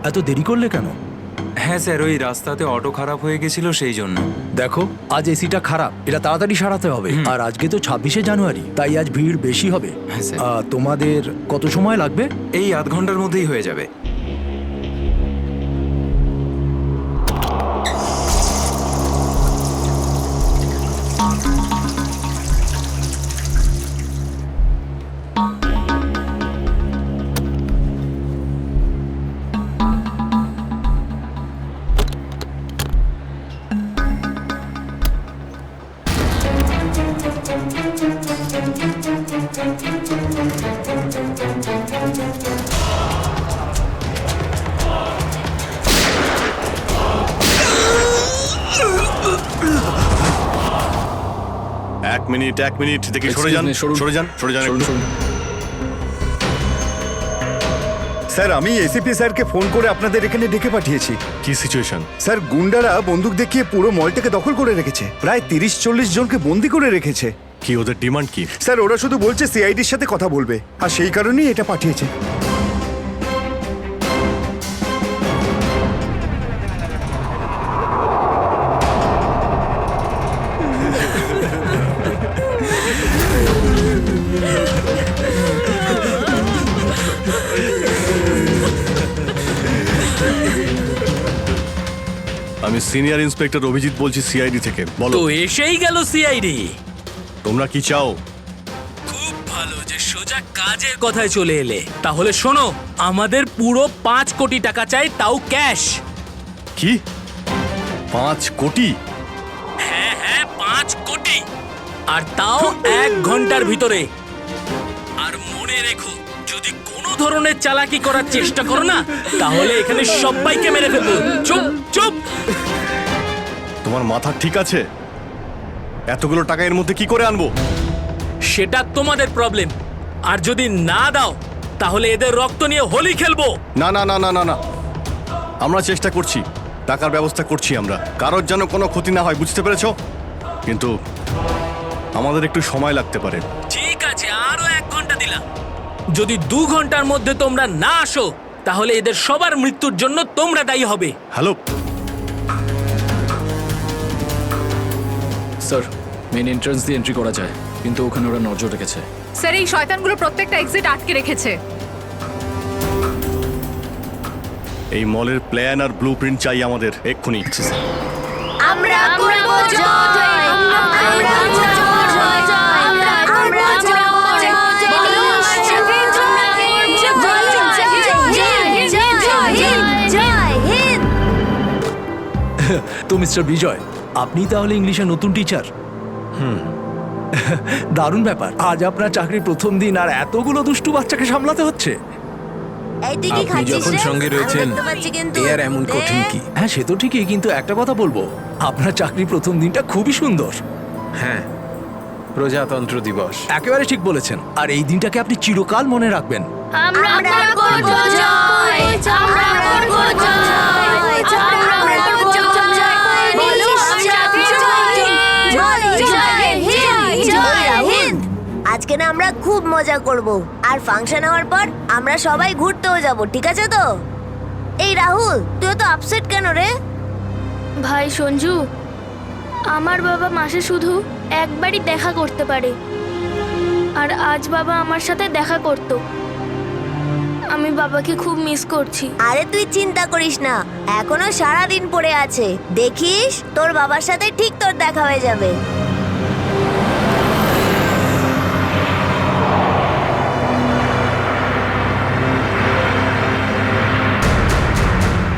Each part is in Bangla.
এত দেরি করলে কেন? হ্যাঁ স্যার, ওই রাস্তাতে অটো খারাপ হয়ে গেছিল সেই জন্য। দেখো, আজ এসিটা খারাপ, এটা তাড়াতাড়ি সারাতে হবে। আর আজকে তো 26শে জানুয়ারি, তাই আজ ভিড় বেশি হবে। হ্যাঁ স্যার। তোমাদের কত সময় লাগবে? এই আধ ঘন্টার মধ্যেই হয়ে যাবে। এক মিনিট দেখি, সরে যান একটু। স্যার, আমি এসিপি স্যারকে ফোন করে আপনাদের এখানে ডেকে পাঠিয়েছি। কি সিচুয়েশন? স্যার, গুন্ডারা বন্দুক দেখিয়ে পুরো মলটাকে দখল করে রেখেছে, প্রায় 30-40 জনকে বন্দি করে রেখেছে। কি ওদের ডিমান্ড কি? স্যার, ওরা শুধু বলছে সিআইডির সাথে কথা বলবে, আর সেই কারণেই এটা পাঠিয়েছে। আমি সিনিয়র ইন্সপেক্টর অভিজিৎ বলছি সিআইডি থেকে। বলো, তো এসেই গেল সিআইডি। তোমরা কি চাও? খুব ভালো যে সোজা কাজের কথায় চলে এলে। তাহলে শোনো, আমাদের পুরো 5 কোটি টাকা চাই, তাও ক্যাশ। কি 5 কোটি? হ্যাঁ 5 কোটি, আর তাও 1 ঘন্টার ভিতরে। আর মনে রেখো, যদি কোনো ধরনের চালাকি করার চেষ্টা করো না, তাহলে এখানে সবাইকে মেরে ফেলবো। চুপ চুপ। তোমার মাথা ঠিক আছে? এতগুলো টাকা এর মধ্যে কি করে আনবো? সেটা তোমাদের প্রবলেম। আর যদি না দাও, তাহলে এদের রক্ত নিয়ে হোলি খেলবো। না না না না না না, আমরা চেষ্টা করছি, টাকার ব্যবস্থা করছি আমরা, কারোর যেন কোনো ক্ষতি না হয়, বুঝতে পেরেছো? কিন্তু আমাদের একটু সময় লাগতে পারে। ঠিক আছে, আরো 1 ঘন্টা দিলাম। যদি 2 ঘন্টার মধ্যে তোমরা না আসো, তাহলে এদের সবার মৃত্যুর জন্য তোমরা দায়ী হবে। হ্যালো স্যার, মেন এন্ট্রান্স দিয়ে এন্ট্রি করা যায়, কিন্তু ওখানে ওরা নজর রেখেছে। স্যার, এই শয়তানগুলো প্রত্যেকটা এক্সিট আটকে রেখেছে। এই মলের প্ল্যান আর ব্লুপ্রিন্ট চাই আমাদের এক্ষুনি। আমরা করব জয়, আমরা করব জয়, আমরা করব জয়, বলো সাথে জয় হিন্দ। তো মিস্টার বিজয়, আপনি তাহলে ইংলিশের নতুন টিচার? দারুণ ব্যাপার, আজ আপনার চাকরির প্রথম দিন আর এতগুলো দুষ্টু বাচ্চাকে সামলাতে হচ্ছে। এই তুই কি আপনি খাচ্ছিস যখন রে? সঙ্গে আমি রয়েছেন, দেখতে পাচ্ছি কিন্তু। এ আর এমন কঠিন কি? হ্যাঁ, সে তো ঠিকই, কিন্তু একটা কথা বলবো, আপনার চাকরির প্রথম দিনটা খুবই সুন্দর। হ্যাঁ, প্রজাতন্ত্র দিবস। একেবারে ঠিক বলেছেন, আর এই দিনটাকে আপনি চিরকাল মনে রাখবেন। আমরা করব জয়, আমরা করব জয়, আমরা করব জয়, বলো সাথে জয় হিন্দ, জয় হিন্দ। আজকে না আমরা খুব মজা করব, আর ফাংশন হওয়ার পর আমরা সবাই ঘুরতেও যাব, ঠিক আছে তো? এই রাহুল, তুই তো আপসেট কেন রে? ভাই সঞ্জু, আমার বাবা মাসে শুধু একবারই দেখা করতে পারে, আর আজ বাবা আমার সাথে দেখা করত। আমি বাবাকে খুব মিস করছি। আরে তুই চিন্তা করিস না, এখনো সারা দিন পড়ে আছে, দেখিস তোর বাবার সাথে ঠিক তোর দেখা হয়ে যাবে।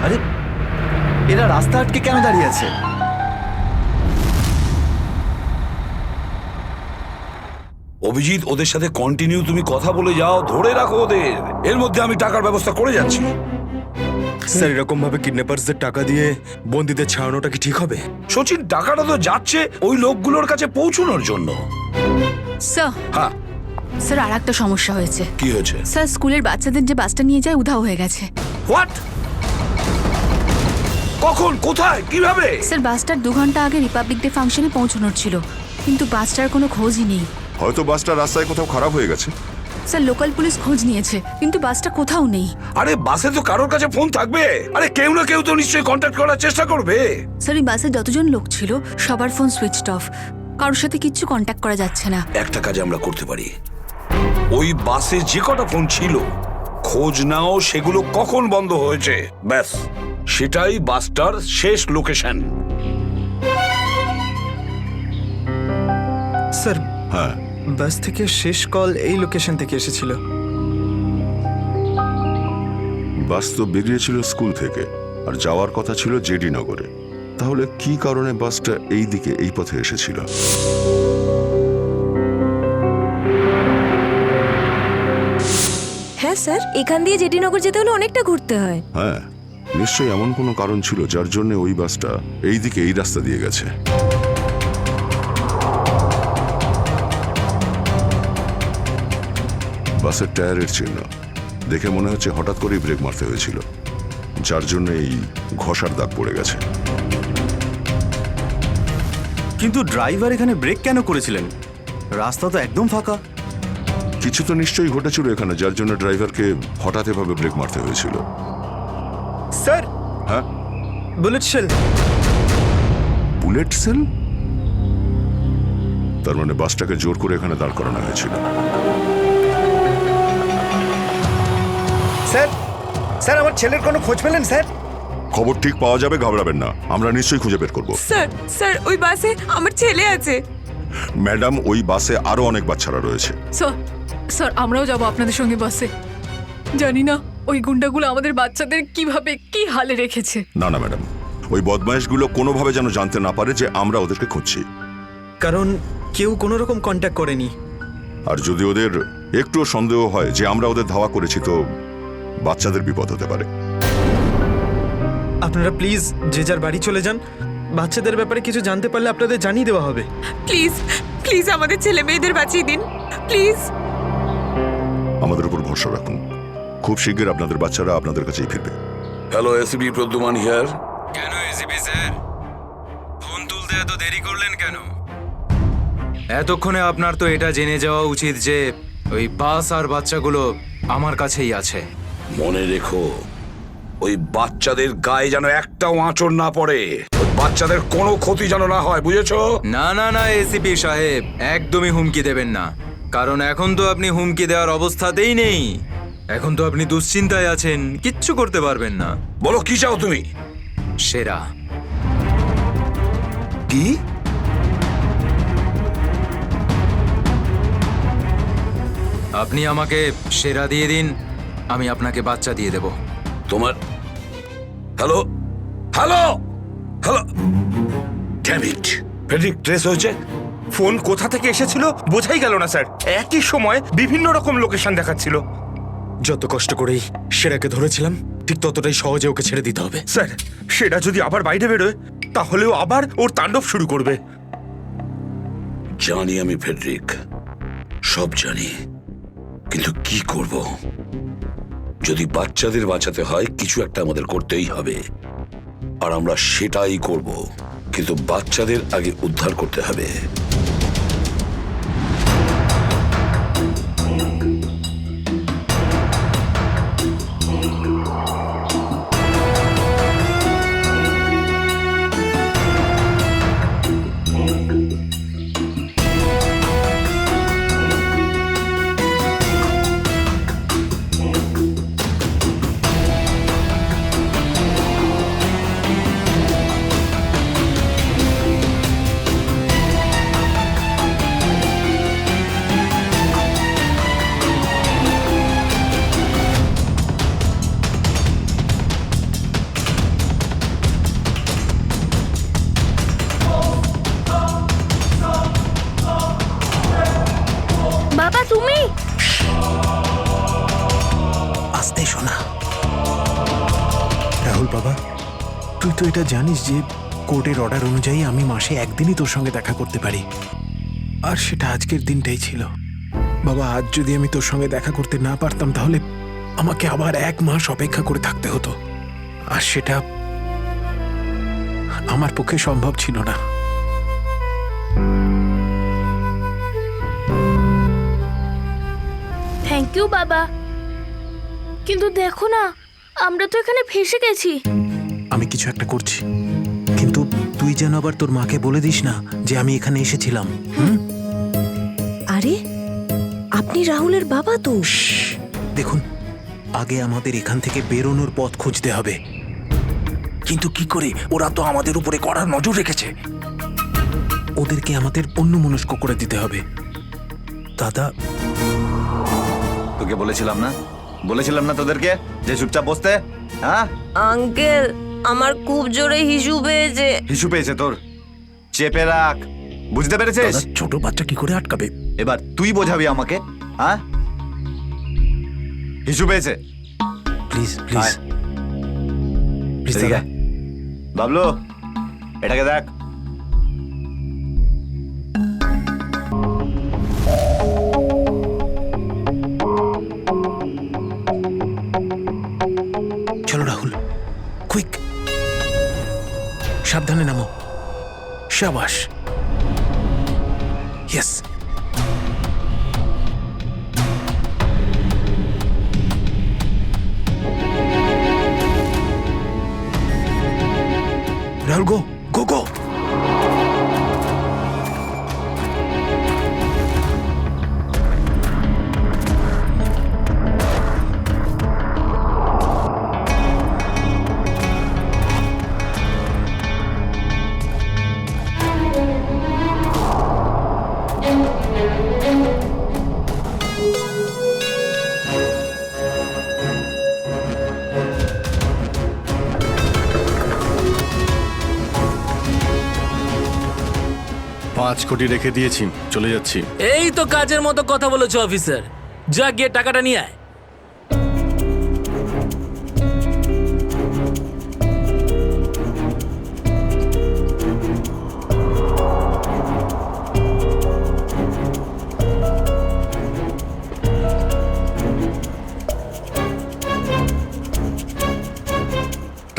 আরে, এরা রাস্তা আটকে কেন দাঁড়িয়ে আছে? অভিজিৎ, ওদের সাথে কন্টিনিউ তুমি কথা বলে যাও, ধরে রাখো ওদের। এর মধ্যে আমি টাকার ব্যবস্থা করে যাচ্ছি। স্যার, এরকম ভাবে কিডন্যাপার্সদের টাকা দিয়ে বন্দীদের ছাড়ানোটা কি ঠিক হবে? সচিন, টাকাটা তো যাচ্ছে ওই লোকগুলোর কাছে পৌঁছানোর জন্য। স্যার, হ্যাঁ, স্যার, আর একটা সমস্যা হয়েছে। কি হয়েছে? স্যার, স্কুলের বাচ্চাদের যে বাসটা নিয়ে যায় উধাও হয়ে গেছে। হোয়াট? কখন, কোথায়, কিভাবে? স্যার, বাসটার 2 ঘন্টা আগে রিপাবলিক ডে ফাংশনে পৌঁছানোর ছিল, কিন্তু বাসটার কোনো খোঁজই নেই। হয়তো বাসটা রাস্তায় কোথাও খারাপ হয়ে গেছে। স্যার লোকাল পুলিশ খোঁজ নিয়েছে কিন্তু বাসটা কোথাও নেই। আরে বাসে তো কারোর কাছে ফোন থাকবে, আরে কেউ না কেউ তো নিশ্চয়ই কন্ট্যাক্ট করার চেষ্টা করবে। স্যার এই বাসে যতজন লোক ছিল সবার ফোন সুইচড অফ, কারোর সাথে কিচ্ছু কন্ট্যাক্ট করা যাচ্ছে না। একটা কাজ আমরা করতে পারি, ওই বাসে যে কটা ফোন ছিল খোঁজ নাও সেগুলো কখন বন্ধ হয়েছে, ব্যাস সেটাই বাসটার শেষ লোকেশন। স্যার হ্যাঁ, বাস থেকে শেষ কল এই লোকেশন থেকে এসেছিল। বাস তো বেরিয়েছিল স্কুল থেকে আর যাওয়ার কথা ছিল জেডি নগরে। তাহলে কি কারণে বাসটা এই দিকে এই পথে এসেছিল? হ্যাঁ স্যার, এখান দিয়ে জেডিনগর যেতে হলে অনেকটা ঘুরতে হয়। হ্যাঁ, নিশ্চয়ই এমন কোনো কারণ ছিল যার জন্য ওই বাসটা এই দিকে এই রাস্তা দিয়ে গেছে। বাসের টায়ারের চিহ্ন দেখে মনে হচ্ছে হঠাৎ করেই ব্রেক মারতে হয়েছিল, যার জন্য এই ঘষার দাগ পড়ে গেছে। কিন্তু ড্রাইভার এখানে ব্রেক কেন করেছিলেন? রাস্তা তো একদম ফাঁকা। কিছু তো নিশ্চয়ই ঘটেছিল এখানে, যার জন্য ড্রাইভারকে হঠাৎ এভাবে ব্রেক মারতে হয়েছিল। স্যার হ্যাঁ, বুলেট শেল। Bullet sell? তার মানে বাসটাকে জোর করে এখানে দাঁড় করানো হয়েছিল। স্যার, স্যার আমার ছেলের কোনো খোঁজ পেলেন স্যার? খবর ঠিক পাওয়া যাবে, ঘাবড়াবেন না, আমরা নিশ্চয়ই খুঁজে বের করব। স্যার, স্যার ওই বাসে আমার ছেলে আছে। ম্যাডাম, ওই বাসে আরো অনেক বাচ্চারা রয়েছে। স্যার, স্যার আমরাও যাব আপনাদের সঙ্গে বাসে। জানি না ওই গুন্ডাগুলো আমাদের বাচ্চাদের কিভাবে কি হালে রেখেছে। না না ম্যাডাম, ওই বদমাইশগুলো কোনোভাবে যেন জানতে না পারে যে আমরা ওদেরকে খুঁজছি। কারণ কেউ কোনো রকম কন্ট্যাক্ট করেনি। আর যদি ওদের একটুও সন্দেহ হয় যে আমরা ওদের ধাওয়া করেছি, তো বাচ্চাদের বিপদ হতে পারে। আপনারা প্লিজ যে যার বাড়ি চলে যান। বাচ্চাদের ব্যাপারে কিছু জানতে পারলে আপনাদের জানিয়ে দেওয়া হবে। প্লিজ, প্লিজ আমাদের ছেলে মেয়েদের বাঁচিয়ে দিন প্লিজ। আমাদের উপর ভরসা রাখুন, খুব শীঘ্র আপনাদের বাচ্চারা আপনাদের কাছেই ফিরবে। Hello, ACP Pradyuman here. কেন এসিপি স্যার, ফোন তুলতে এত দেরি করলেন কেন? এতক্ষণে আপনার তো এটা জেনে যাওয়া উচিত যে ওই বাস আর বাচ্চাগুলো আমার কাছেই আছে। মনে রেখো, ওই বাচ্চাদের গায়ে যেন একটাও আঁচড় না পড়ে, ওই বাচ্চাদের কোনো ক্ষতি যেন না হয়, বুঝেছো? না না না এসিপি সাহেব, একদমই হুমকি দেবেন না, কারণ এখন তো আপনি হুমকি দেওয়ার অবস্থাতেই নেই। এখন তো আপনি দুশ্চিন্তায় আছেন, কিচ্ছু করতে পারবেন না। বলো কি চাও তুমি? সেরা। কি? আপনি আমাকে সেরা দিয়ে দিন, আমি আপনাকে বাচ্চা দিয়ে দেব। তোমার hello hello hello, damn it, Friedrich trace হয়েছে। ফোন কোথা থেকে এসেছিল বোঝাই গেল না স্যার। একই সময় বিভিন্ন রকম লোকেশন দেখাচ্ছিল। যত কষ্ট করেই সেরাকে ধরেছিলাম, ঠিক ততটাই সহজে ওকে ছেড়ে দিতে হবে। স্যার, সেটা যদি আবার বাইরে বেরোয় তাহলেও আবার ওর তাণ্ডব শুরু করবে। জানি আমি ফেডরিক, সব জানি, কিন্তু কি করব? যদি বাচ্চাদের বাঁচাতে হয় কিছু একটা আমাদের করতেই হবে, আর আমরা সেটাই করব, কিন্তু বাচ্চাদের আগে উদ্ধার করতে হবে। বাবা তুমি? আস্তে শোনা। রাহুল বাবা, তুই তো এটা জানিস যে কোর্টের অর্ডার অনুযায়ী আমি মাসে একদিনই তোর সঙ্গে দেখা করতে পারি, আর সেটা আজকের দিনটাই ছিল। বাবা, আজ যদি আমি তোর সঙ্গে দেখা করতে না পারতাম তাহলে আমাকে আবার 1 মাস অপেক্ষা করে থাকতে হতো, আর সেটা আমার পক্ষে সম্ভব ছিল না। থ্যাংক ইউ বাবা। কিন্তু দেখো না, আমরা তো এখানে ফেসে গেছি। আমি কিছু একটা করছি, কিন্তু তুই যেন আবার তোর মাকে বলে দিস না যে আমি এখানে এসেছিলাম। আরে আপনি রাহুলের বাবা তো। দেখুন, আগে আমাদের এখান থেকে বেরোনোর পথ খুঁজতে হবে। কিন্তু কি করে? ওরা তো আমাদের উপরে কড়া নজর রেখেছে। ওদেরকে আমাদের অন্যমনস্ক করে দিতে হবে। দাদা, তোকে বলেছিলাম না তোদেরকে যে চুপচাপ বসতে? হ্যাঁ আঙ্কেল, আমার খুব জোরে হিসু পেয়েছে। হিসু পেয়েছে তোর? চেপে রাখ, বুঝতে পেরেছিস? ছোট বাচ্চা কি করে আটকাবে? এবার তুই বোঝাবি আমাকে। হ্যাঁ, হিসু পেয়েছে? প্লিজ প্লিজ প্লিজ দাদা। বাবলু, এটাকে দেখ। চলো রাহুল, কুইক, সাবধানে নামো। শাবাশ, ইয়েস। রাহুল, গো গো গো। পাঁচ কোটি রেখে দিয়েছি, চলে যাচ্ছি। এই তো কাজের মতো কথা বলেছো অফিসার। যা গিয়ে টাকাটা নিয়ে আয়।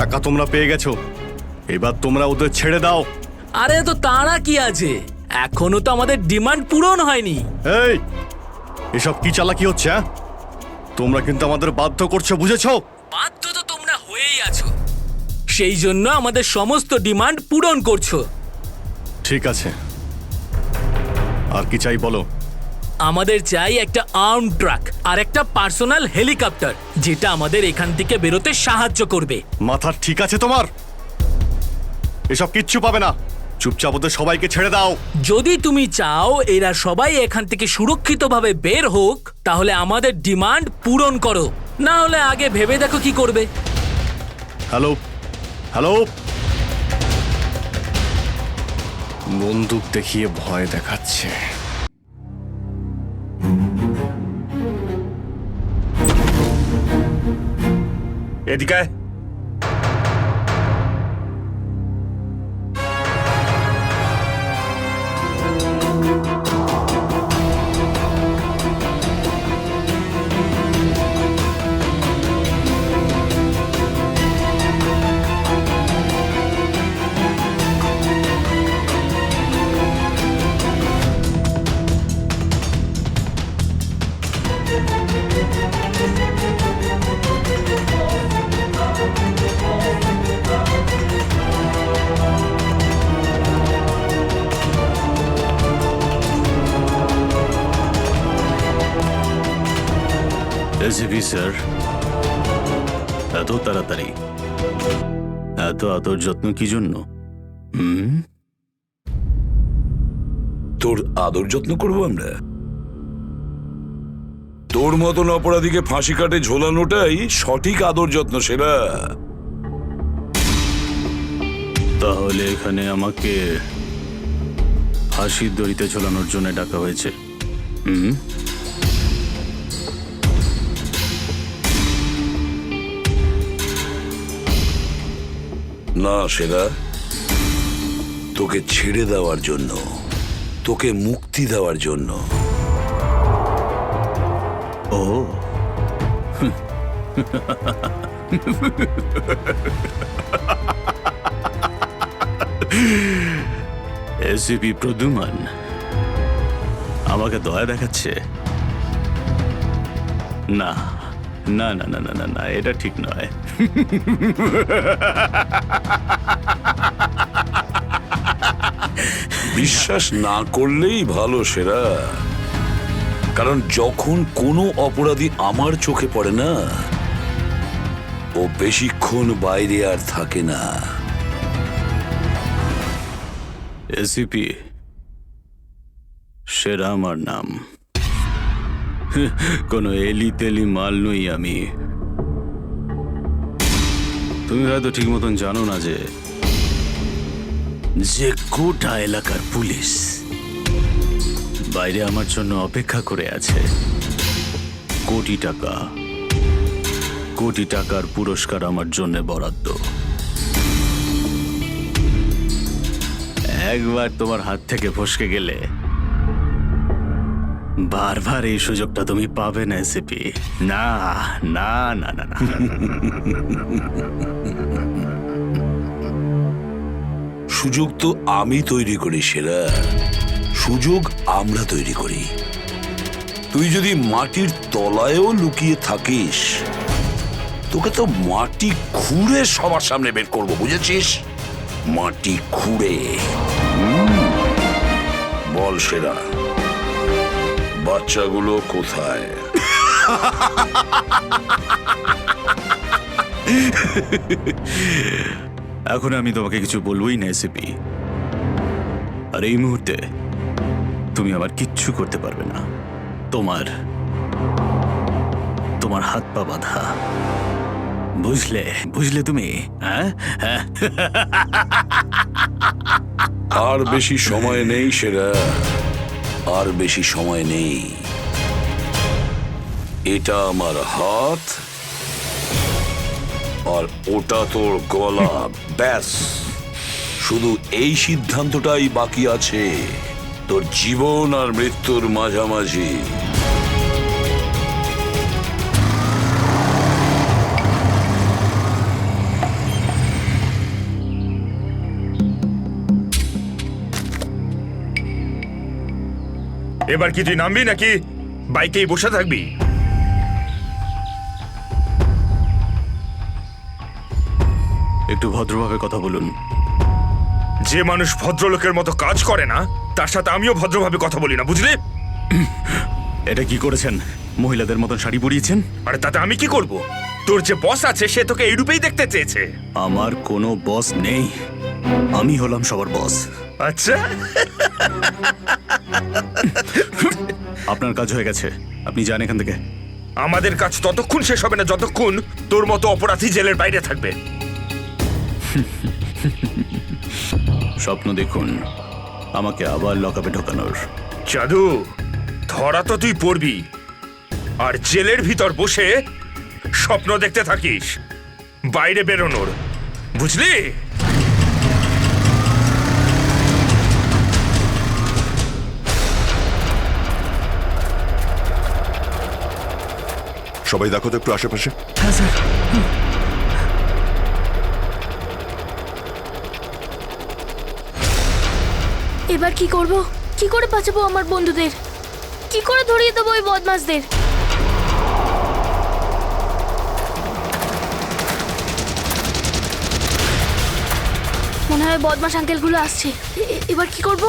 টাকা তোমরা পেয়ে গেছো, এবার তোমরা ওদের ছেড়ে দাও। আরে তো তাড়া কি আছে, এখনো তো আমাদের ডিমান্ড পূরণ হয়নি। এই, এসব কি চালাকি হচ্ছে? হ্যাঁ, তোমরা কিন্তু আমাদের বাধ্য করছো, বুঝেছো? বাধ্য তো তোমরা হয়েই আছো, সেই জন্য আমাদের সমস্ত ডিমান্ড পূরণ করছো। ঠিক আছে, আর কি চাই বলো? আমাদের চাই একটা আর্ম ট্রাক আর একটা পার্সোনাল হেলিকপ্টার, যেটা আমাদের এখান থেকে বেরোতে সাহায্য করবে। মাথা ঠিক আছে তোমার? এসব কিচ্ছু পাবে না, চুপচাপ ওদের সবাইকে ছেড়ে দাও। যদি তুমি চাও এরা সবাই এখান থেকে সুরক্ষিতভাবে বের হোক, তাহলে আমাদের ডিমান্ড পূরণ করো, না হলে আগে ভেবে দেখো কি করবে। হ্যালো হ্যালো, বন্দুক দেখিয়ে ভয় দেখাচ্ছে। এদিকে এসিপি স্যার, এত তাড়াতাড়ি, এত আদর যত্ন কি জন্য? তোর আদর যত্ন করবো আমরা? তোর মতন অপরাধীকে ফাঁসি কাটে ঝোলানোটাই সঠিক আদর যত্ন, সেরা। তাহলে এখানে আমাকে ফাঁসির দড়িতে ঝোলানোর জন্য ডাকা হয়েছে? না সেরা, তোকে ছেড়ে দেওয়ার জন্য, তোকে মুক্তি দেওয়ার জন্য। ও এসিপি প্রদ্যুমান আমাকে দয়া দেখাচ্ছে। না না না না না না না এটা ঠিক নয়। বিশ্বাস না করলেই ভালো সেরা, কারণ যখন কোনো অপরাধী আমার চোখে পড়ে না, ও বেশিক্ষণ বাইরে আর থাকে না। এসিপি সেরা আমার নাম, কোনো এলি তেলি মাল নই আমি। তুমি হয়তো ঠিক মতন জানো না যে গোটা এলাকার পুলিশ বাইরে আমার জন্য অপেক্ষা করে আছে। কোটি টাকার পুরস্কার আমার জন্য বরাদ্দ। একবার তোমার হাত থেকে ফসকে গেলে বারবার এই সুযোগটা তুমি পাবে না এসিপি। না না না না না। সুযোগ তো আমি তৈরি করি সেরা, সুযোগ আমরা তৈরি করি। তুই যদি মাটির তলায়ও লুকিয়ে থাকিস, তোকে তো মাটি খুঁড়ে সবার সামনে বের করবো, বুঝেছিস? মাটি খুঁড়ে। বল সেরা, বাচ্চাগুলো কোথায়? এখন আমি তোমাকে কিছু বলবোই না এসিপি, আর এই মুহূর্তে তুমি আমার কিচ্ছু করতে পারবে না। তোমার হাত পা বাঁধা, বুঝলে তুমি? হ্যাঁ, আর বেশি সময় নেই সেরা, আর বেশি সময় নেই। এটা আমার হাত আর ওটা তোর গলা, ব্যাস। শুধু এই সিদ্ধান্তটাই বাকি আছে, তোর জীবন আর মৃত্যুর মাঝামাঝি। এবার কি তুই নামবি নাকি বাইকেই বসে থাকবি? একটু ভদ্রভাবে কথা বলুন। যে মানুষ ভদ্রলোকের মতো কাজ করে না, তার সাথে আমিও ভদ্রভাবে কথা বলি না, বুঝলি? এটা কি করেছেন? মহিলাদের মতন শাড়ি পরিয়েছেন? আরে তাতে আমি কি করব? তোর যে বস আছে সে তোকে এই রূপেই দেখতে চেয়েছে। আমার কোনো বস নেই, আমি হলাম সবার বস। আচ্ছা, আপনার কাজ হয়ে গেছে, আপনি যান এখান থেকে। আমাদের কাজ ততক্ষণ শেষ হবে না যতক্ষণ তোর মতো অপরাধী জেলের বাইরে থাকবে। স্বপ্ন দেখুন আমাকে আবার লকআপে ঢোকানোর। জাদু, ধরা তো তুই পড়বি, আর জেলের ভিতর বসে স্বপ্ন দেখতে থাকিস বাইরে বেরোনোর, বুঝলি? সবাই দেখো তো একটু আশেপাশে। এবার কি করব? কি করে বাঁচাবো আমার বন্ধুদের? কি করে ধরিয়ে দেবো ওই বদমাশদের? মনে হয় বদমাশ আঙ্কেলগুলো আসছে। এবার কি করব?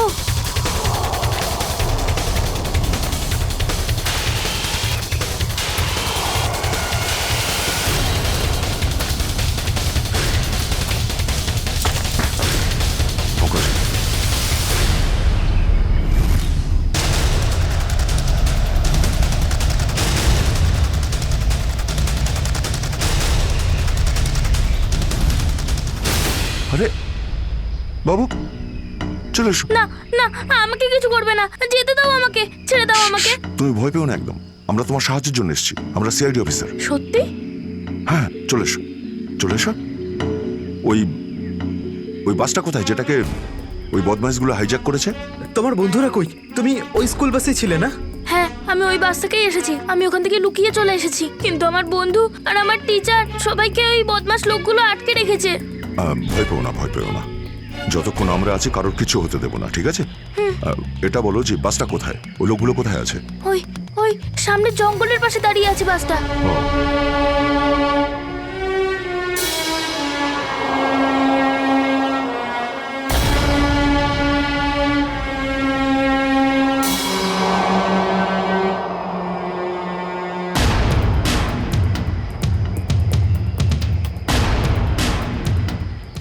আরে বাবু, চলে এসো। না না, আমাকে কিছু করবে না, যেতে দাও আমাকে, ছেড়ে দাও আমাকে। তুমি ভয় পেও না একদম, আমরা তোমার সাহায্যের জন্য এসেছি। আমরা সিআইডি অফিসার। সত্যি? হ্যাঁ, চলে এসো, চলে এসো। ওই বাসটা কোথায় যেটাকে ওই বদমাইশগুলো হাইজ্যাক করেছে? তোমার বন্ধুরা কই? তুমি ওই স্কুল বাসে ছিলে না? হ্যাঁ, আমি ওই বাস থেকেই এসেছি। আমি ওখান থেকে লুকিয়ে চলে এসেছি, কিন্তু আমার বন্ধু আর আমার টিচার সবাইকে ওই বদমাশ লোকগুলো আটকে রেখেছে। ভয় পেও না, ভয় পেও না। যতক্ষণ আমরা আছি কারোর কিছু হতে দেবো না, ঠিক আছে? এটা বলো যে বাসটা কোথায়, ওই লোকগুলো কোথায় আছে? ওই ওই সামনে জঙ্গলের পাশে দাঁড়িয়ে আছে বাসটা।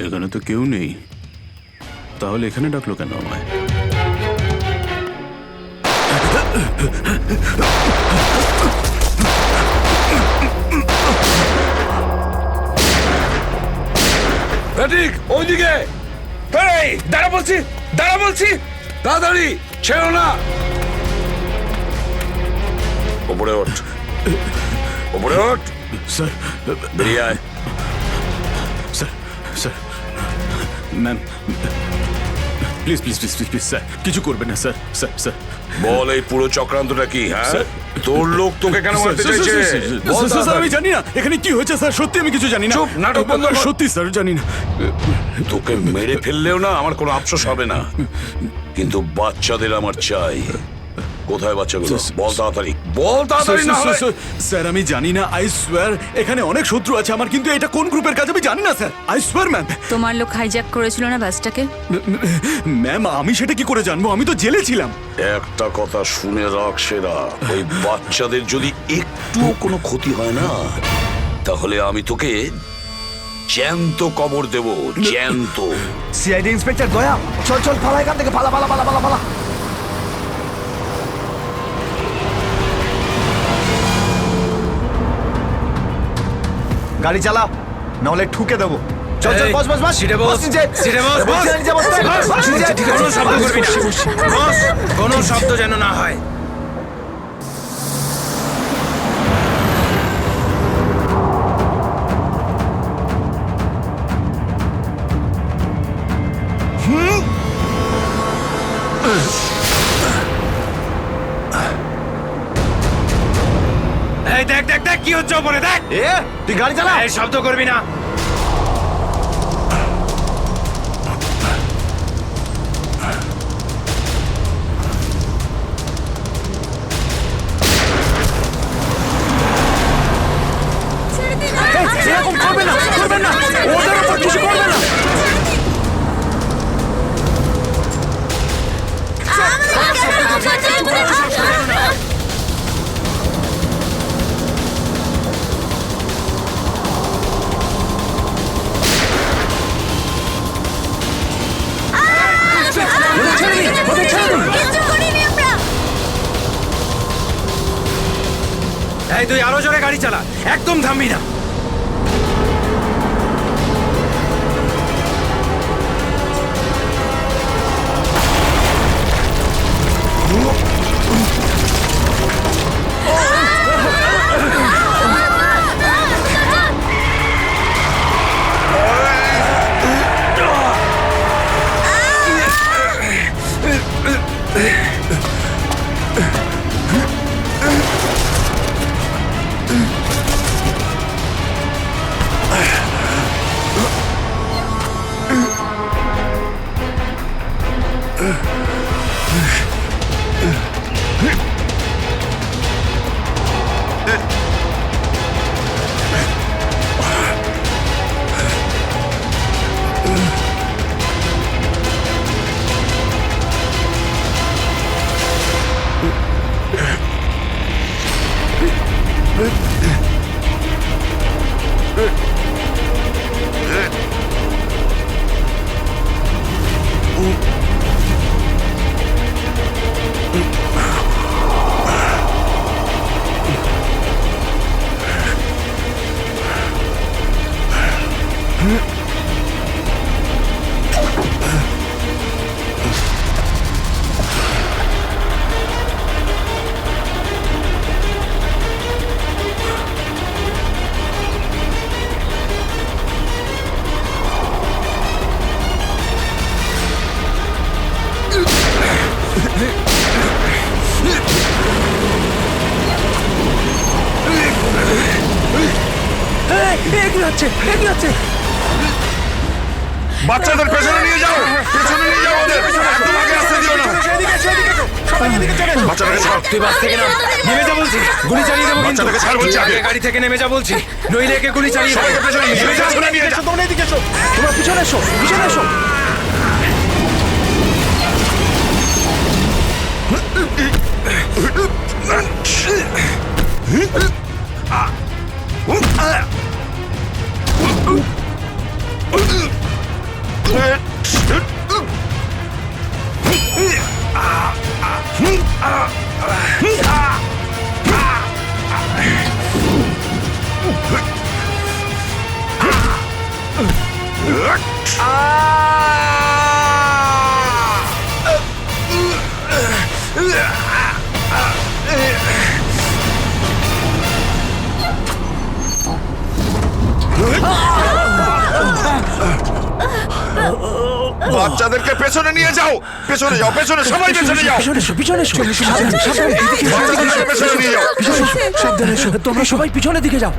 এখানে তো কেউ নেই, তাহলে এখানে ডাকলো কেন আমায়? ঠিক ওইদিকে এই দাঁড়া বলছি, দাঁড়া বলছি। তাড়াতাড়ি ছেড়ো না। ওপরে ওঠ, ওপরে ওঠ। স্যার বেরিয়ে আয়। Sir sir ma'am please please please please please sir কিছু করবেন না স্যার। স্যার স্যার বল এই পুরো চক্রান্তটা কি? হ্যাঁ, তোর লোক তোকে কেন মারতে চাইছে? বল স্যার আমি জানি না এখানে কি হয়েছে স্যার, সত্যি আমি কিছু জানি না। চুপ, নাটক বন্ধ কর। সত্যি স্যার জানি না। তোকে মেরে ফেললেও না আমার কোনো আফসোস হবে না, কিন্তু বাচ্চাদের আমার চাই। কোথায় বাচ্চাগুলো? বল তাড়াতাড়ি, বল তাড়াতাড়ি। না হলে স্যার আমি জানি না, আই সোয়ার এখানে অনেক শত্রু আছে আমার, কিন্তু এটা কোন গ্রুপের কাজ আমি জানি না স্যার, আই সোয়ার ম্যাম। তোমার লোক হাইজ্যাক করেছিল না বাসটাকে? ম্যাম আমি সেটা কি করে জানবো, আমি তো জেলে ছিলাম। একটা কথা শুনে রাখ সেরা, ওই বাচ্চাদের যদি একটুও কোনো ক্ষতি হয় না, তাহলে আমি তোকে জ্যান্ত কবর দেব, জ্যান্ত। সিআইডি ইন্সপেক্টর দয়া, চল চল পালা এখান থেকে, পালা পালা পালা পালা পালা। গাড়ি চালা, নাহলে ঠুকে দেবো। চল চল, বস বস বস। সিটে বস, সিটে বস, বস। কোনো শব্দ করবি না, বস। কোনো শব্দ যেন না হয়। এই দেখ দেখ দেখ কি হচ্ছে ওপরে, দেখ। তুই গাড়ি চালা। এই শব্দ করবি না। এরকম করবে না, করবেন না, ওদের উপর কিছু করবে না। এই তুই আরো জোরে গাড়ি চালা, একদম থামবি না। বাচ্চাদের পেছনে নিয়ে যাও, পেছনে নিয়ে যাও ওদের, একদম আগে আসতে দিও না। বাচ্চাটাকে ছাড়। তুই বাস থেকে নাম, নেমে যা বলছি, গুলি চালিয়ে দেবো কিন্তু। বাচ্চাটাকে ছাড় বলছি তুই আগে। আগে গাড়ি থেকে নেমে যা বলছি, নইলে একে গুলি চালিয়ে দেবো। সবাইকে পেছনে নিয়ে যা, নেমে যা। পেছনে নিয়ে যা। তোমরা এদিকে এসো, তোমরা পিছনে এসো, পিছনে এসো। বাচ্চাদেরকে পেছনে নিয়ে যাও, পেছনে যাও, পেছনে সবাই পেছনে যাও। পিছনে এসো, পিছনে এসো। সাবধানে, সাবধানে, এদিকে এসো, এদিকে এসো। বাচ্চাদেরকে পেছনে নিয়ে যাও। পিছনে এসো, সাবধানে এসো। তোমরা সবাই পিছনের দিকে যাও।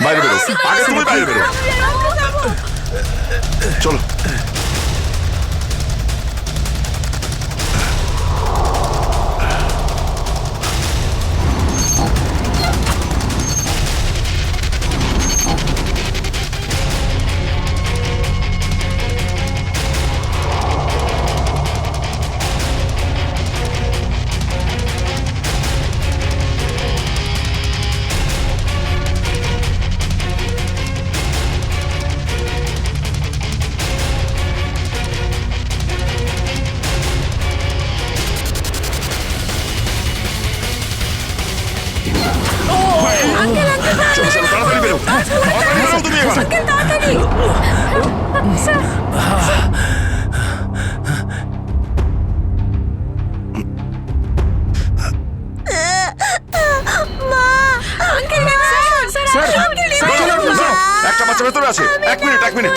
বাইরে বেরো, আগে তুমি বাইরে বেরো। চলো। চলো, চলো, তাড়াতাড়ি বেরো, তাড়াতাড়ি বেরো তুমি এবার। একটা বাচ্চা ভেতরে আছে, 1 মিনিট, 1 মিনিট।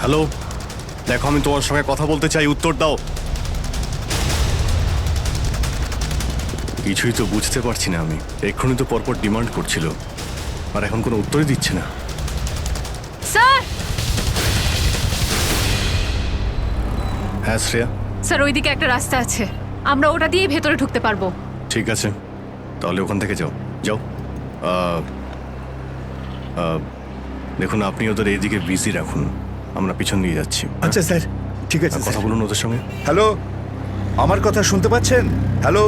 হ্যালো, দেখো আমি তোমার সঙ্গে কথা বলতে চাই, উত্তর দাও। কিছুই তো বুঝতে পারছি না আমি। এক্ষুনি তো পরপর ডিমান্ড করছিল, আর এখন কোনো উত্তরই দিচ্ছে না। স্যার, হ্যাঁ শ্রেয়া, স্যার ওইদিকে একটা রাস্তা আছে, আমরা ওটা দিয়েই ভেতরে ঢুকতে পারবো। ঠিক আছে, তাহলে ওখান থেকে যাও যাও। দেখুন, আপনি ওদের এইদিকে বিজি রাখুন, আমরা পিছন দিয়ে যাচ্ছি। আচ্ছা স্যার, ঠিক আছে। কথা বলুন ওদের সঙ্গে। হ্যালো, আমার কথা শুনতে পাচ্ছেন? হ্যালো,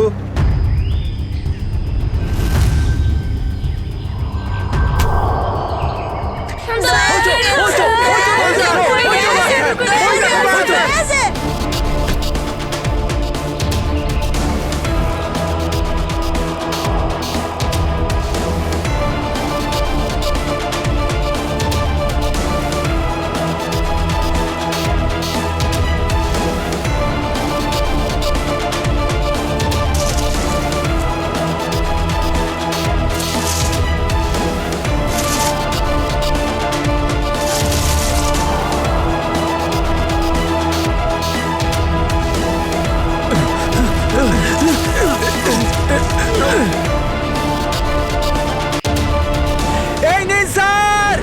এই নিন স্যার,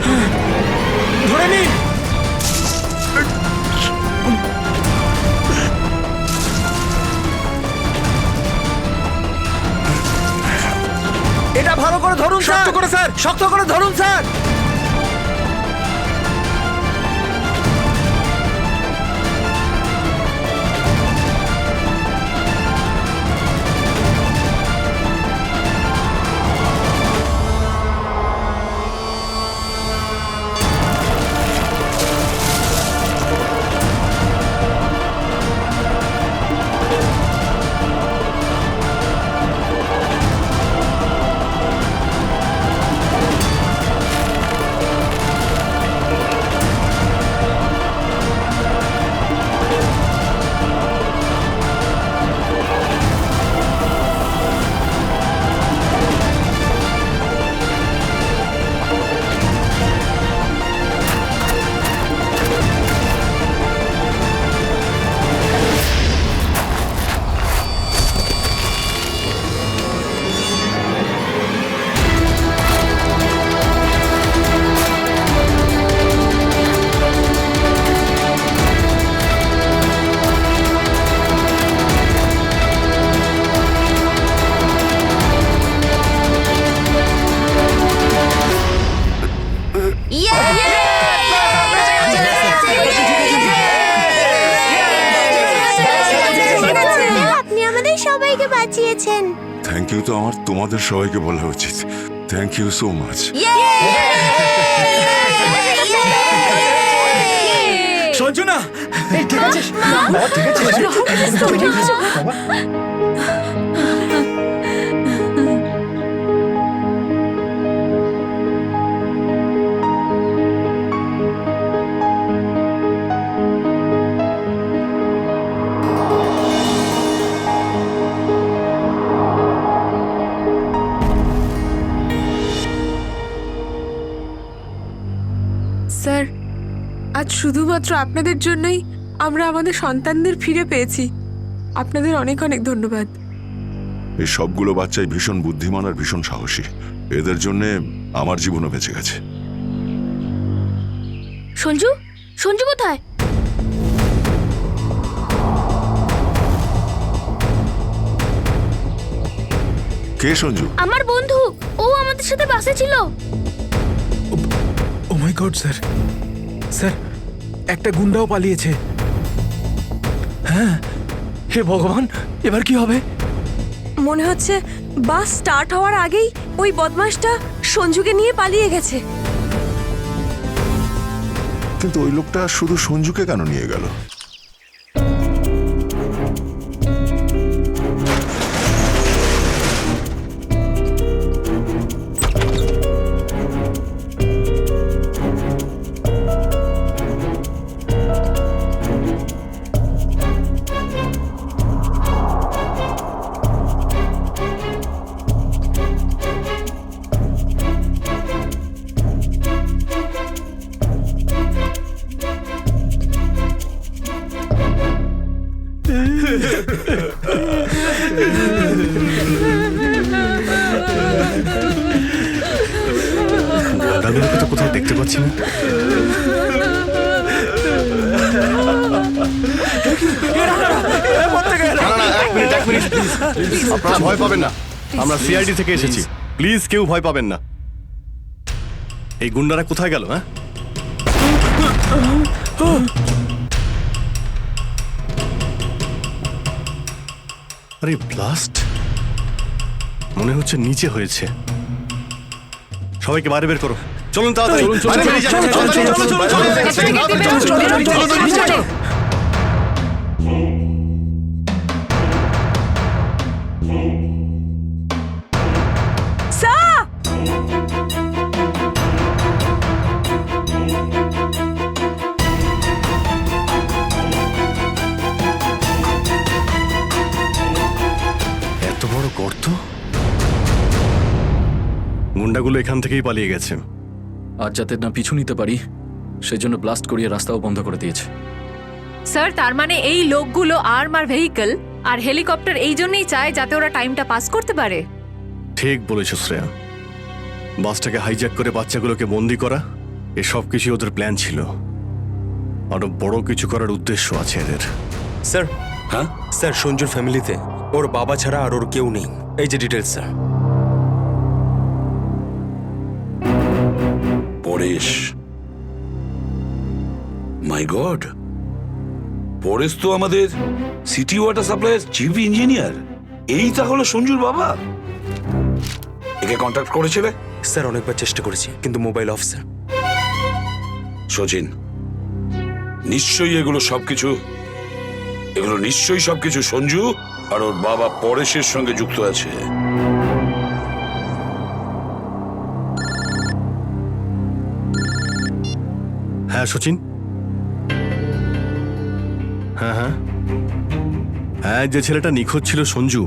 ধরে নিন। এটা ভালো করে ধরুন স্যার। শক্ত করে স্যার, শক্ত করে ধরুন স্যার। আপনি আমাদের সবাইকে বাঁচিয়েছেন। থ্যাংক ইউ তো আমার তোমাদের সবাইকে বলা উচিত। Thank you so much. Sanjana, ঠিক আছে, ঠিক আছে। স্যার, আজ শুধুমাত্র আপনাদের জন্যই আমরা আমাদের সন্তানদের ফিরে পেয়েছি। আপনাদের অনেক অনেক ধন্যবাদ। এই সবগুলো বাচ্চাই ভীষণ বুদ্ধিমান আর ভীষণ সাহসী। এদের জন্যে আমার জীবনও বেঁচে গেছে। সঞ্জু, সঞ্জু কোথায়? কে সঞ্জু? আমার বন্ধু, ও আমাদের সাথে বাসে ছিল। ও মাই গড স্যার, স্যার একটা গুন্ডাও পালিয়েছে। হ্যাঁ, হে ভগবান, এবার কি হবে? মনে হচ্ছে বাস স্টার্ট হওয়ার আগেই ওই বদমাশটা সঞ্জুকে নিয়ে পালিয়ে গেছে। কিন্তু ওই লোকটা শুধু সঞ্জুকে কেন নিয়ে গেল? দাদুকে তো কোথাও দেখতে পাচ্ছি না। আপনারা ভয় পাবেন না, আমরা সিআইডি থেকে এসেছি। প্লিজ কেউ ভয় পাবেন না। এই গুন্ডারা কোথায় গেল? হ্যাঁ, আরে ব্লাস্ট মনে হচ্ছে নিচে হয়েছে। সবাইকে বাইরে বের করো, চলুন তাড়াতাড়ি বাইরে বেরিয়ে যান, চলুন। এত বড় গর্ত, গুন্ডাগুলো এখান থেকেই পালিয়ে গেছে। আজ যাতে না পিছু নিতে পারি সেই জন্য ব্লাস্ট করিয়ে রাস্তাও বন্ধ করে দিয়েছে। স্যার তার মানে এই লোকগুলো আর্মার ভেহিকল আর হেলিকপ্টার এই জন্যই চায় যাতে ওরা টাইমটা পাস করতে পারে। ঠিক বলেছ শ্রেয়া, বাসটাকে হাইজ্যাক করে বাচ্চাগুলোকে বন্দি করা এসব কিছু ওদের প্ল্যান ছিল। আরো বড় কিছু করার উদ্দেশ্য আছে এদের। স্যার, হ্যাঁ স্যার, সঞ্জুর ফ্যামিলিতে ওর বাবা ছাড়া আর ওর কেউ নেই। এই যে ডিটেলস স্যার। পরেশ, মাই গড, পরেশ তো আমাদের সিটি ওয়াটার সাপ্লাইয়ের চিফ ইঞ্জিনিয়ার। এই তাহলে সঞ্জুর বাবা। একে কন্ট্যাক্ট করেছিলে? স্যার অনেকবার চেষ্টা করেছি কিন্তু মোবাইল অফ স্যার। সচিন, নিশ্চয়ই এগুলো সবকিছু সঞ্জু আর ওর বাবা পরেশের সঙ্গে যুক্ত আছে। হ্যাঁ সচিন, হ্যাঁ হ্যাঁ হ্যাঁ, যে ছেলেটা নিখোঁজ ছিল সঞ্জু,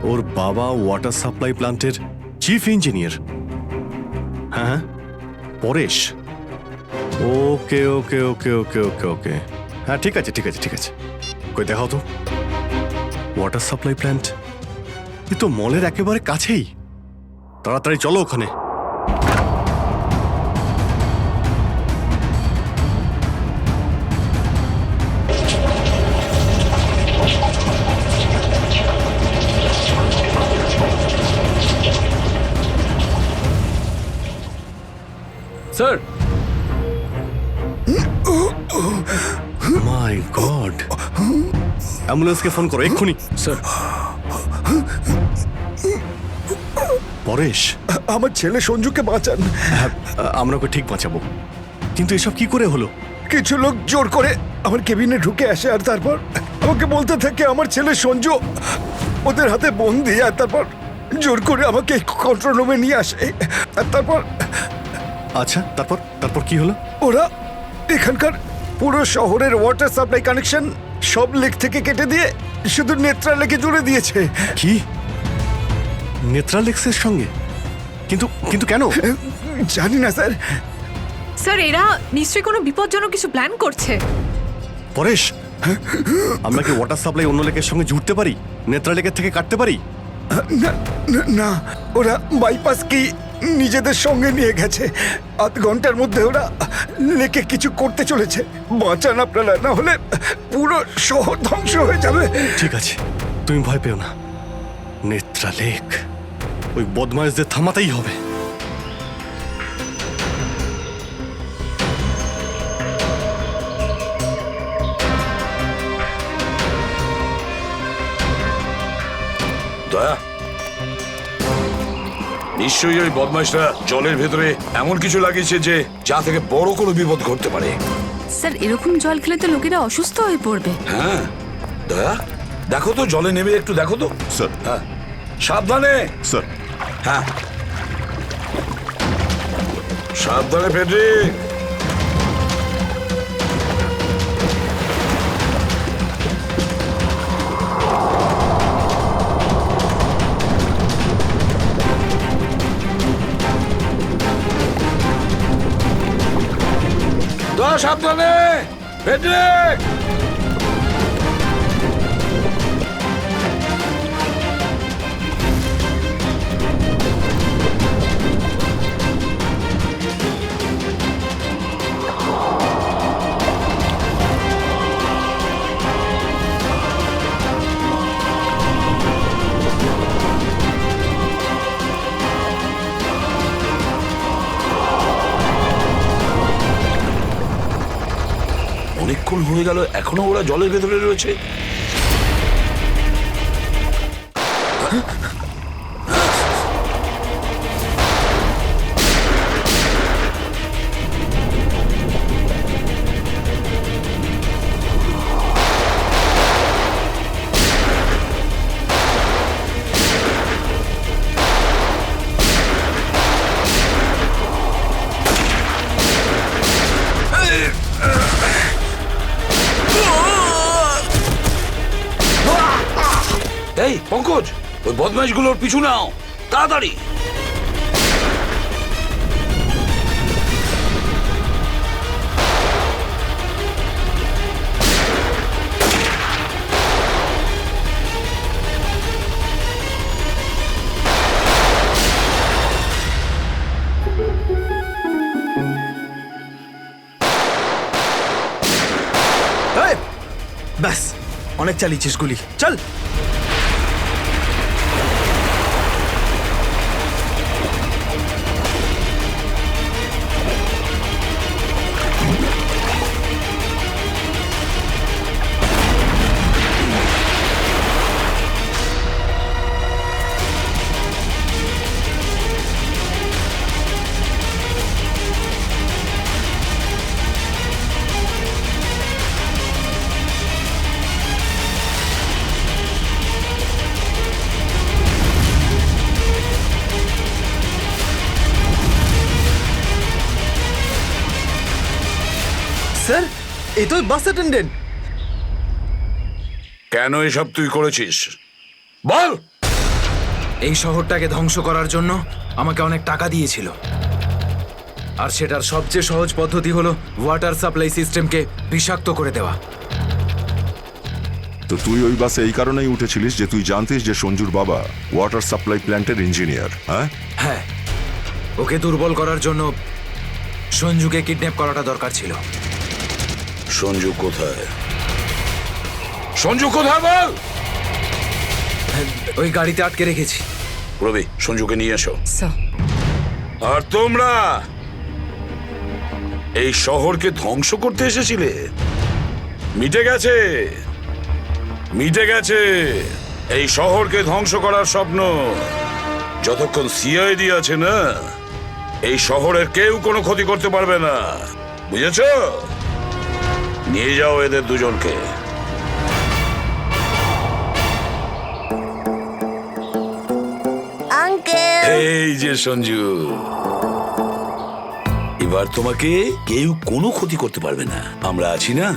ওর বাবা ওয়াটার সাপ্লাই প্ল্যান্টের চিফ ইঞ্জিনিয়ার। হ্যাঁ হ্যাঁ, পরেশ। ওকে ওকে ওকে ওকে ওকে ওকে হ্যাঁ, ঠিক আছে ঠিক আছে ঠিক আছে। কই দেখাও তো ওয়াটার সাপ্লাই প্ল্যান্ট। এ তো মলের একেবারে কাছেই। তাড়াতাড়ি চলো ওখানে। স্যার, মাই গড, অ্যাম্বুলেন্সকে ফোন করো এক্ষুনি। স্যার, পরেশ, আমার ছেলে সঞ্জুকে বাঁচান। হ্যাঁ, আমরা ওকে ঠিক বাঁচাবো, কিন্তু এসব কি করে হলো? কিছু লোক জোর করে আমার কেবিনে ঢুকে আসে আর তারপর আমাকে বলতে থাকে আমার ছেলে সঞ্জু ওদের হাতে বন্দি, আর তারপর জোর করে আমাকে কন্ট্রোল রুমে নিয়ে আসে। আর তারপর আচ্ছা, তারপর তারপর কি হলো? ওরা এখানকার পুরো শহরের ওয়াটার সাপ্লাই কানেকশন সব লেক থেকে কেটে দিয়ে শুধু নেত্রা লেকে জুড়ে দিয়েছে। কি? নেত্রালেক্সের সঙ্গে? কিন্তু কিন্তু কেন জানি না স্যার। স্যার এরা নিশ্চয়ই কোনো বিপজ্জনক কিছু প্ল্যান করছে। পরেশ, আমরা কি ওয়াটার সাপ্লাই অন্য লেকের সঙ্গে জুড়তে পারি? নেত্রা লেকের থেকে কাটতে পারি? না, ওরা বাইপাস কি নিজেদের সঙ্গে নিয়ে গেছে। আধ ঘন্টার মধ্যে ওরা লেকে কিছু করতে চলেছে। বাঁচান আপনারা, না হলে পুরো শহর ধ্বংস হয়ে যাবে। ঠিক আছে, তুমি ভয় পেও না। নেত্রা লেক, ওই বদমাইশদের থামাতেই হবে। দয়া, নিশ্চয়ই ওই বদমাইশরা জলের ভেতরে এমন কিছু লাগিয়েছে যে যা থেকে বড় কোনো বিপদ ঘটতে পারে। স্যার এরকম জল খেলে তো লোকেরা অসুস্থ হয়ে পড়বে। হ্যাঁ দয়া, দেখো তো জলে নেমে একটু দেখো তো। স্যার। হ্যাঁ, সাবধানে স্যার। হ্যাঁ, সাবধানে ফেডরিক। দয়া, সাবধানে ফেডরিক। অনেকক্ষণ হয়ে গেল, এখনো ওরা জলের ভেতরে রয়েছে। এই পঙ্কজ, ওই বদমাইশগুলোর পিছু নাও তাড়াতাড়ি। ব্যাস, অনেক চালিয়েছিস গুলি, চল। স্যার, এই তো বাস অ্যাটেন্ডেন্ট। কেন এসব তুই করেছিস বল? এই শহরটাকে ধ্বংস করার জন্য আমাকে অনেক টাকা দিয়েছিল, আর সেটার সবচেয়ে সহজ পদ্ধতি হলো ওয়াটার সাপ্লাই সিস্টেমকে বিষাক্ত করে দেওয়া। তো তুই ওই বাসে এই কারণেই উঠেছিলিস যে তুই জানতিস যে সঞ্জুর বাবা ওয়াটার সাপ্লাই প্ল্যান্টের ইঞ্জিনিয়ার? হ্যাঁ হ্যাঁ, ওকে দুর্বল করার জন্য সঞ্জুকে কিডন্যাপ করাটা দরকার ছিল। সঞ্জু কোথায়? সঞ্জু কোথায় বল? ওই গাড়িতে আটকে রেখেছি। রবি, সঞ্জুকে নিয়ে এসো। আর তোমরা এই শহরকে ধ্বংস করতে এসেছিলে? মিটে গেছে, মিটে গেছে এই শহরকে ধ্বংস করার স্বপ্ন। যতক্ষণ সিআইডি আছে না, এই শহরের কেউ কোনো ক্ষতি করতে পারবে না, বুঝেছ? নিয়ে যাও এদের দুজনকে। আঙ্কেল, এই যে সঞ্জু, এবার তোমাকে কেউ কোনো ক্ষতি করতে পারবে না, আমরা আছি না?